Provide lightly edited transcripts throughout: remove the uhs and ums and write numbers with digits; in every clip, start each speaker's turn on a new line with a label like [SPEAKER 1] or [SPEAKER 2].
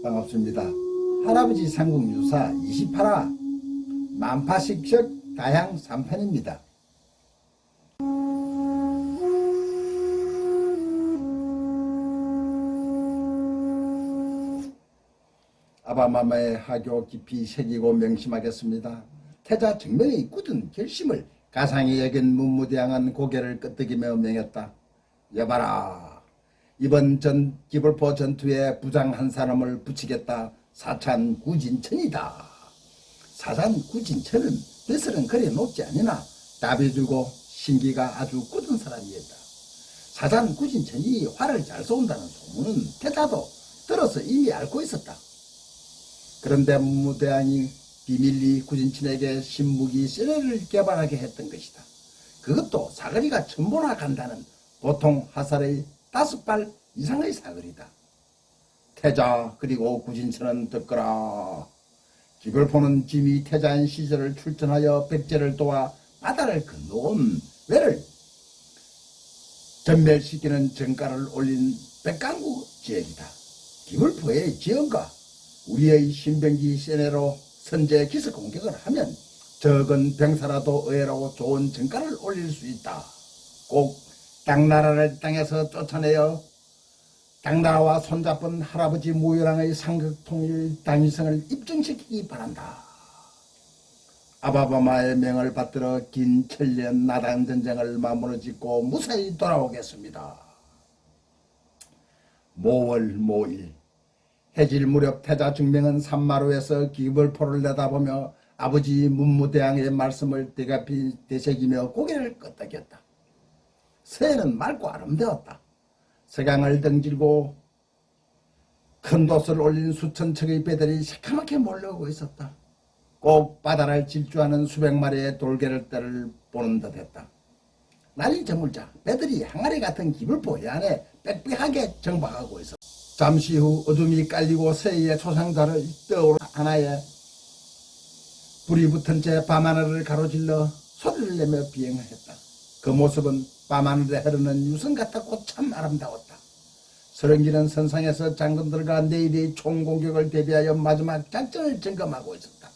[SPEAKER 1] 반갑습니다. 할아버지 삼국 유사 28화 만파식적 다향 3편입니다. 아바마마의 하교 깊이 새기고 명심하겠습니다. 태자 정명의 굳은 결심을 가상이 여긴 문무대왕은 고개를 끄덕이며 명했다. 여봐라, 이번 기불포 전투에 부장 한 사람을 붙이겠다. 사찬구진천이다. 사찬구진천은 벼슬은 그리 높지 않으나 답이 주고 신기가 아주 굳은 사람이었다. 사찬구진천이 활을 잘 쏜다는 소문은 태자도 들어서 이미 알고 있었다. 그런데 문무대왕이 비밀리 구진천에게 신무기 세례를 개발하게 했던 것이다. 그것도 사거리가 천보나 간다는 보통 화살의 5발 이상의 사거리다. 태자 그리고 구진천은 듣거라. 기벌포는 짐이 태자인 시절을 출전하여 백제를 도와 바다를 건너온 외를 전멸시키는 정가를 올린 백강구 지역이다. 기벌포의 지형과 우리의 신병기 세뇌로 선제 기습 공격을 하면 적은 병사라도 의외로 좋은 정가를 올릴 수 있다. 꼭 당나라를 땅에서 쫓아내어 당나라와 손잡은 할아버지 무열왕의 삼국통일 당위성을 입증시키기 바란다. 아바마마의 명을 받들어 긴 천년 나당 전쟁을 마무리 짓고 무사히 돌아오겠습니다. 모월 모일 해질 무렵 태자 증명은 산마루에서 기벌포를 내다보며 아버지 문무대왕의 말씀을 대갚이 되새기며 고개를 끄덕였다. 새는 맑고 아름다웠다. 석양을 등지고 큰 돛을 올린 수천 척의 배들이 새카맣게 몰려오고 있었다. 꼭 바다를 질주하는 수백 마리의 돌개를 보는 듯했다. 날이 저물자 배들이 항아리 같은 기불포 해안에 빽빽하게 정박하고 있었다. 잠시 후 어둠이 깔리고 새의 초상자를 떠오르 하나에 불이 붙은 채 밤하늘을 가로질러 소리를 내며 비행했다. 그 모습은 밤하늘에 흐르는 유성 같았고 참 아름다웠다. 서른기는 선상에서 장군들과 내일의 총공격을 대비하여 마지막 작전을 점검하고 있었다.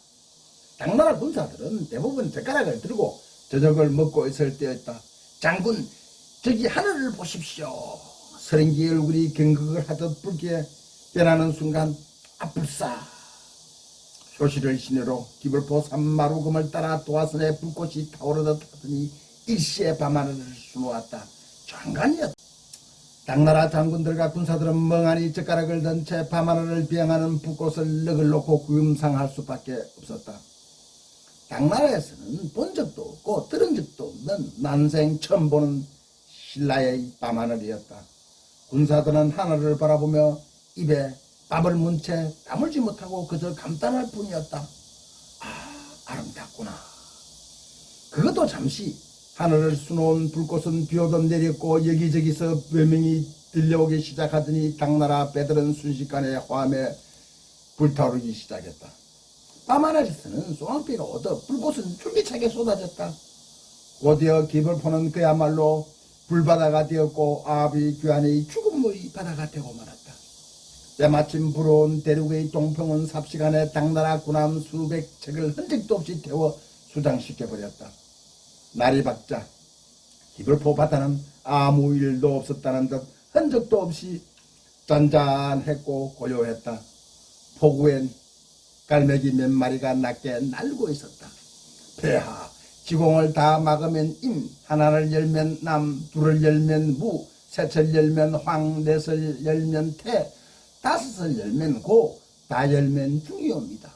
[SPEAKER 1] 당나라 군사들은 대부분 젓가락을 들고 저녁을 먹고 있을 때였다. 장군, 저기 하늘을 보십시오. 서른기의 얼굴이 경극을 하듯 붉게 변하는 순간 아뿔싸. 효시를 시내로 기벌포 산마루금을 따라 도화선에 불꽃이 타오르듯 하더니 일시에 밤하늘을 수놓았다. 장관이었다. 당나라 장군들과 군사들은 멍하니 젓가락을 든 채 밤하늘을 비행하는 불꽃을 넋을 놓고 구경상할 수밖에 없었다. 당나라에서는 본 적도 없고 들은 적도 없는 난생 처음 보는 신라의 밤하늘이었다. 군사들은 하늘을 바라보며 입에 밥을 문 채 다물지 못하고 그저 감탄할 뿐이었다. 아, 아름답구나. 그것도 잠시. 하늘을 수놓은 불꽃은 비오듯 내렸고 여기저기서 별명이 들려오기 시작하더니 당나라 배들은 순식간에 화암에 불타오르기 시작했다. 밤하늘에서는 소왕비가 오듯 불꽃은 줄기차게 쏟아졌다. 곧이어 기벌포는 그야말로 불바다가 되었고 아비 귀환의 죽음의 바다가 되고 말았다. 때마침 불어온 대륙의 동평은 삽시간에 당나라 군함 수백 척을 흔적도 없이 태워 수장시켜버렸다. 날이 밝자 기벌포 바다는 아무 일도 없었다는 듯 흔적도 없이 잔잔했고 고요했다. 포구엔 갈매기 몇 마리가 낮게 날고 있었다. 폐하, 지공을 다 막으면 임, 하나를 열면 남, 둘을 열면 무, 셋을 열면 황, 넷을 열면 태, 다섯을 열면 고, 다 열면 중이옵니다.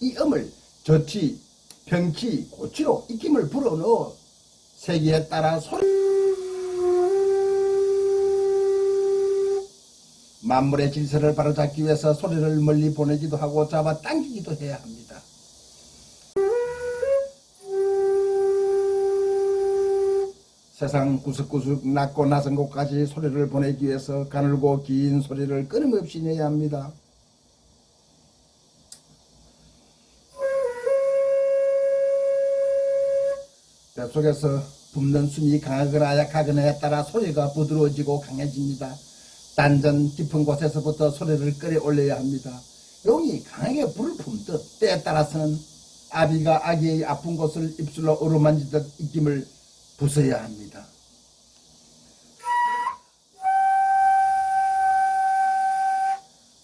[SPEAKER 1] 이 음을 저치, 병치, 고치로 익힘을 불어넣어 세기에 따라 소리 만물의 질서를 바로잡기 위해서 소리를 멀리 보내기도 하고 잡아당기기도 해야 합니다. 세상 구석구석 낮고 낮은 곳까지 소리를 보내기 위해서 가늘고 긴 소리를 끊임없이 내야 합니다. 뱃속에서 붓는 숨이 강하거나 약하거나에 따라 소리가 부드러워지고 강해집니다. 단전 깊은 곳에서부터 소리를 끌어올려야 합니다. 용이 강하게 불을 품듯 때에 따라서는 아비가 아기의 아픈 곳을 입술로 어루만지듯 입김을 부숴야 합니다.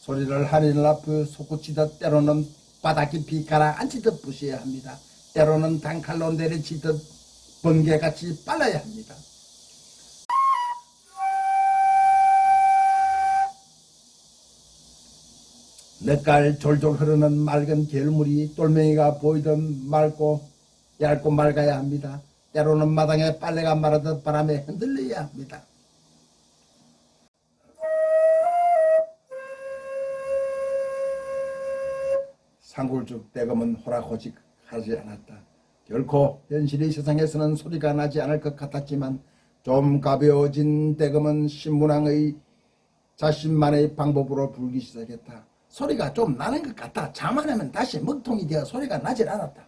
[SPEAKER 1] 소리를 하늘 앞에 솟구치듯 때로는 바닥 깊이 가라앉히듯 부셔야 합니다. 때로는 단칼로 내리치듯 번개같이 빨라야 합니다. 냇가를 졸졸 흐르는 맑은 개울물이 똘맹이가 보이던 얇고 맑아야 합니다. 때로는 마당에 빨래가 마르듯 바람에 흔들려야 합니다. 상굴죽 대금은 호락호직하지 않았다. 결코 현실의 세상에서는 소리가 나지 않을 것 같았지만 좀 가벼워진 대금은 신문왕의 자신만의 방법으로 불기 시작했다. 소리가 좀 나는 것 같다. 자만하면 다시 먹통이 되어 소리가 나질 않았다.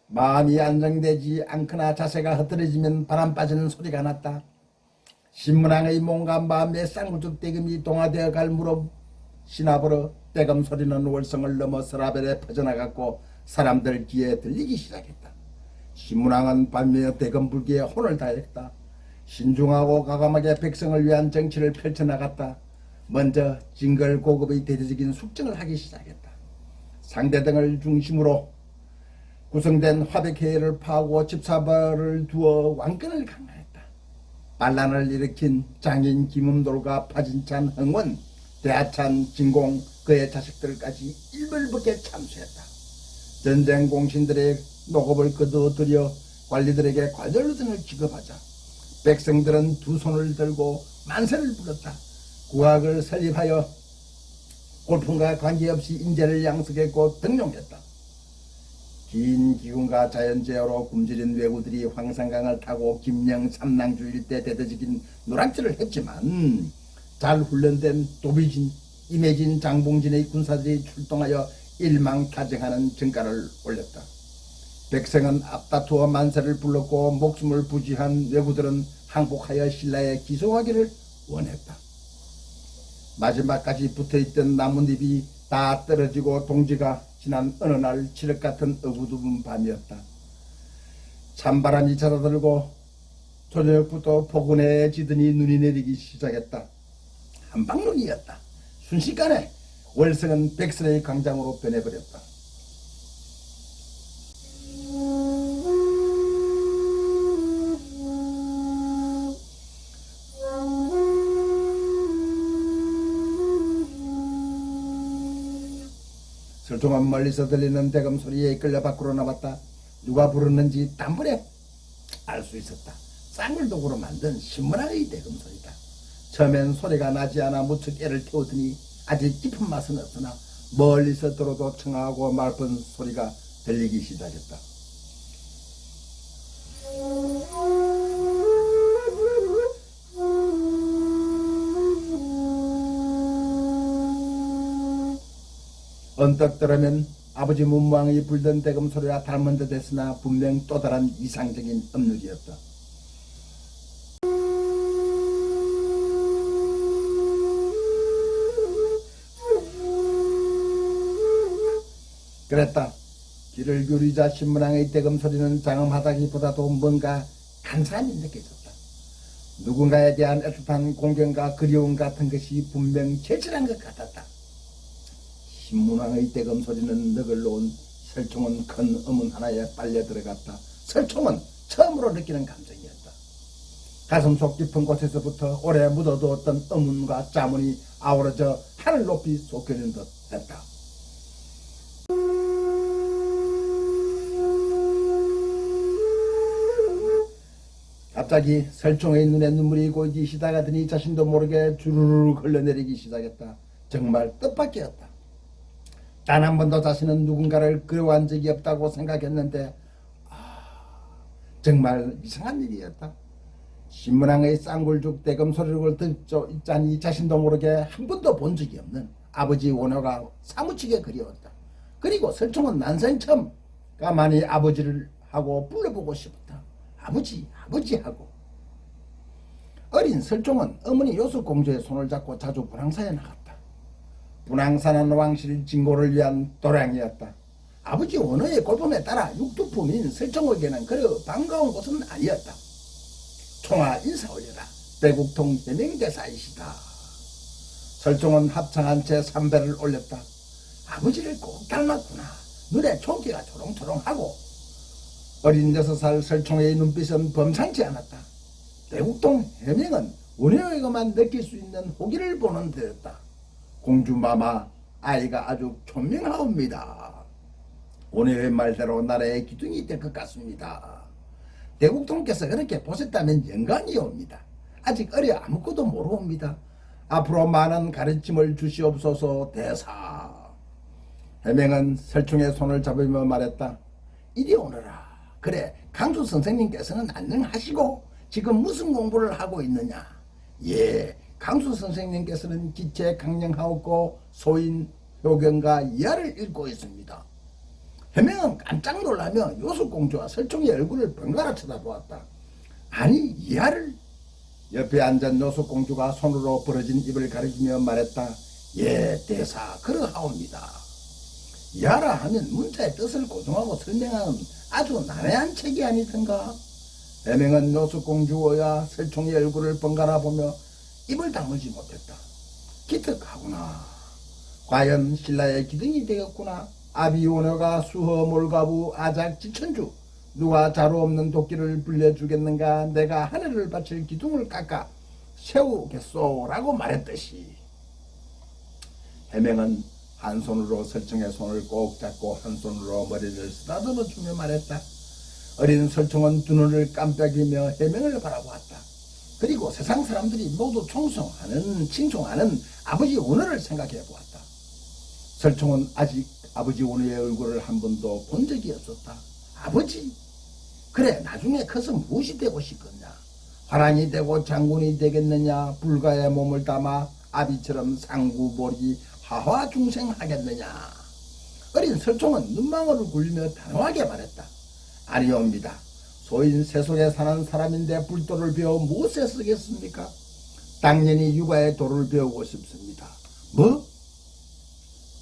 [SPEAKER 1] 마음이 안정되지 않거나 자세가 흐트러지면 바람 빠지는 소리가 났다. 신문왕의 몸과 마음의 쌍굴죽 대금이 동화되어 갈 무렵 시나버러 대금 소리는 월성을 넘어 서라벨에 퍼져나갔고 사람들 귀에 들리기 시작했다. 신문왕은 밤에 대금 불기에 혼을 다했다. 신중하고 과감하게 백성을 위한 정치를 펼쳐나갔다. 먼저 징걸고급의 대대적인 숙정을 하기 시작했다. 상대등을 중심으로 구성된 화백회의를 파하고 집사발을 두어 왕권을 강화했다. 반란을 일으킨 장인 김음돌과 파진찬 흥원, 대하찬 진공 그의 자식들까지 일벌백계 참수했다. 전쟁 공신들의 노급을 거두어들여 관리들에게 관절로 등을 지급하자 백성들은 두 손을 들고 만세를 불렀다. 국학을 설립하여 골품과 관계없이 인재를 양식했고 등용했다. 긴 기근과 자연재해로 굶주린 왜구들이 황산강을 타고 김영 삼랑주 일대 대대적인 노락질을 했지만 잘 훈련된 도비진, 임해진, 장봉진의 군사들이 출동하여 일망타정하는 정가를 올렸다. 백성은 앞다투어 만세를 불렀고 목숨을 부지한 왜구들은 항복하여 신라에 기소하기를 원했다. 마지막까지 붙어있던 나뭇잎이 다 떨어지고 동지가 지난 어느 날 칠흑같은 어구두분 밤이었다. 찬바람이 찾아들고 저녁부터 포근해지더니 눈이 내리기 시작했다. 한방눈이었다. 순식간에 월성은 백설의 광장으로 변해버렸다. 설통한 멀리서 들리는 대금 소리에 이끌려 밖으로 나왔다. 누가 부르는지 단번에 알 수 있었다. 쌍굴독으로 만든 신문왕의 대금 소리다. 처음엔 소리가 나지 않아 무척 애를 태우더니 아직 깊은 맛은 없으나 멀리서 들어도 청하고 맑은 소리가 들리기 시작했다. 언뜻 들으면 아버지 문무왕이 불던 대금 소리와 닮은 듯 했으나 분명 또 다른 이상적인 음률이었다. 그랬다. 귀를 기울이자 신문왕의 대금 소리는 장엄하다기보다도 뭔가 간사함이 느껴졌다. 누군가에 대한 애틋한 공경과 그리움 같은 것이 분명 절실한 것 같았다. 신문왕의 대금 소리는 너글러온 설총은 큰 어문 하나에 빨려 들어갔다. 설총은 처음으로 느끼는 감정이었다. 가슴속 깊은 곳에서부터 오래 묻어두었던 어문과 자문이 아우러져 하늘 높이 솟겨진 듯 했다. 갑자기 설총의 눈에 눈물이 고이기 시작하더니 자신도 모르게 주르륵 흘러내리기 시작했다. 정말 뜻밖이었다. 단 한 번도 자신은 누군가를 그리워한 적이 없다고 생각했는데 정말 이상한 일이었다. 신문왕의 쌍굴죽 대금 소리를 듣자니 자신도 모르게 한 번도 본 적이 없는 아버지 원효가 사무치게 그리웠다. 그리고 설총은 난생 처음 가만히 아버지를 하고 불러보고 싶었다. 아버지 하고. 어린 설총은 어머니 요술공주의 손을 잡고 자주 불황사에 나갔다. 분황산한 왕실 진고를 위한 도량이었다. 아버지 원어의 골품에 따라 육두품인 설정에게는 그려 반가운 곳은 아니었다. 총아 인사 올려라. 대국통 해명대사이시다. 설종은 합창한 채 삼배를 올렸다. 아버지를 꼭 닮았구나. 눈에 총기가 초롱초롱하고. 어린 6살 설총의 눈빛은 범상치 않았다. 대국통 해명은 원효에게만 느낄 수 있는 호기를 보는 듯했다. 공주마마, 아이가 아주 총명하옵니다. 원효의 말대로 나라의 기둥이 될 것 같습니다. 대국통께서 그렇게 보셨다면 영광이옵니다. 아직 어려 아무것도 모르옵니다. 앞으로 많은 가르침을 주시옵소서. 대사. 해명은 설총의 손을 잡으며 말했다. 이리 오너라. 그래, 강수 선생님께서는 안녕하시고 지금 무슨 공부를 하고 있느냐? 예, 강수 선생님께서는 기체 강령하옵고 소인, 효경과 이하를 읽고 있습니다. 해명은 깜짝 놀라며 요술공주와 설총의 얼굴을 번갈아 쳐다보았다. 아니, 이하를? 옆에 앉은 요술공주가 손으로 벌어진 입을 가리키며 말했다. 예, 대사, 그러하옵니다. 이하라 하면 문자의 뜻을 고정하고 설명하는 아주 난해한 책이 아니던가. 해명은 요술공주와 설총의 얼굴을 번갈아 보며 입을 다물지 못했다. 기특하구나. 과연 신라의 기둥이 되겠구나. 아비오너가 수허 몰가부 아작 지천주. 누가 자루 없는 도끼를 불려주겠는가. 내가 하늘을 바칠 기둥을 깎아 세우겠소라고 말했듯이. 해명은 한 손으로 설총의 손을 꼭 잡고 한 손으로 머리를 쓰다듬어 주며 말했다. 어린 설총은 두 눈을 깜빡이며 해명을 바라보았다. 그리고 세상 사람들이 모두 칭송하는 아버지 원어를 생각해 보았다. 설총은 아직 아버지 원어의 얼굴을 한 번도 본 적이 없었다. 아버지? 그래, 나중에 커서 무엇이 되고 싶겠냐? 화랑이 되고 장군이 되겠느냐? 불가의 몸을 담아 아비처럼 상구보리 하화중생하겠느냐? 어린 설총은 눈망울을 굴리며 단호하게 말했다. 아니옵니다. 소인 세속에 사는 사람인데 불도를 배워 무엇에 쓰겠습니까? 당연히 육아의 도를 배우고 싶습니다. 뭐?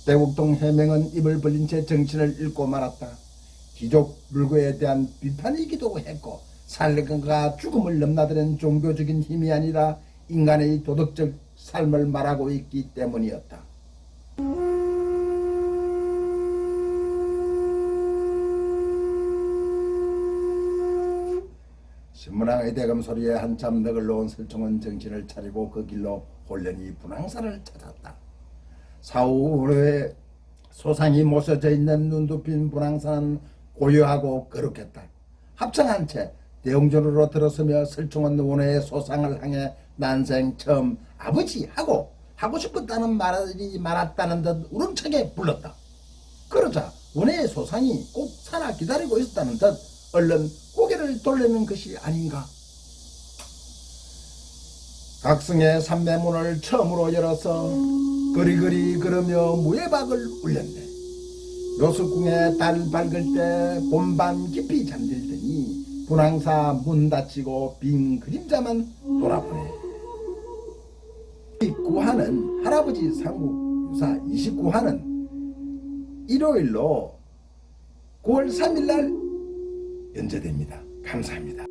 [SPEAKER 1] 대국통 해명은 입을 벌린 채 정신을 잃고 말았다. 귀족 불교에 대한 비판이기도 했고 살림과 죽음을 넘나드는 종교적인 힘이 아니라 인간의 도덕적 삶을 말하고 있기 때문이었다. 신문왕의 대금 소리에 한참 너글러온 설총은 정신을 차리고 그 길로 홀련히 분황사를 찾았다. 사후 후에 소상이 모셔져 있는 눈두핀 분황사는 고요하고 거룩했다. 합창한 채 대웅전으로 들어서며 설총은 원호의 소상을 향해 난생 처음 아버지 하고 싶었다는 말이 많았다는 듯 우렁차게 불렀다. 그러자 원호의 소상이 꼭 살아 기다리고 있었다는 듯 얼른 고개를 돌리는 것이 아닌가. 각성의 삼매문을 처음으로 열어서 그리그리 걸으며 무예박을 울렸네. 요술궁에 달 밝을 때 봄밤 깊이 잠들더니 분황사 문 닫히고 빈 그림자만 돌아보네. 이 구하는 할아버지 상국 유사 29화는 일요일로 9월 3일 날 연재됩니다. 감사합니다.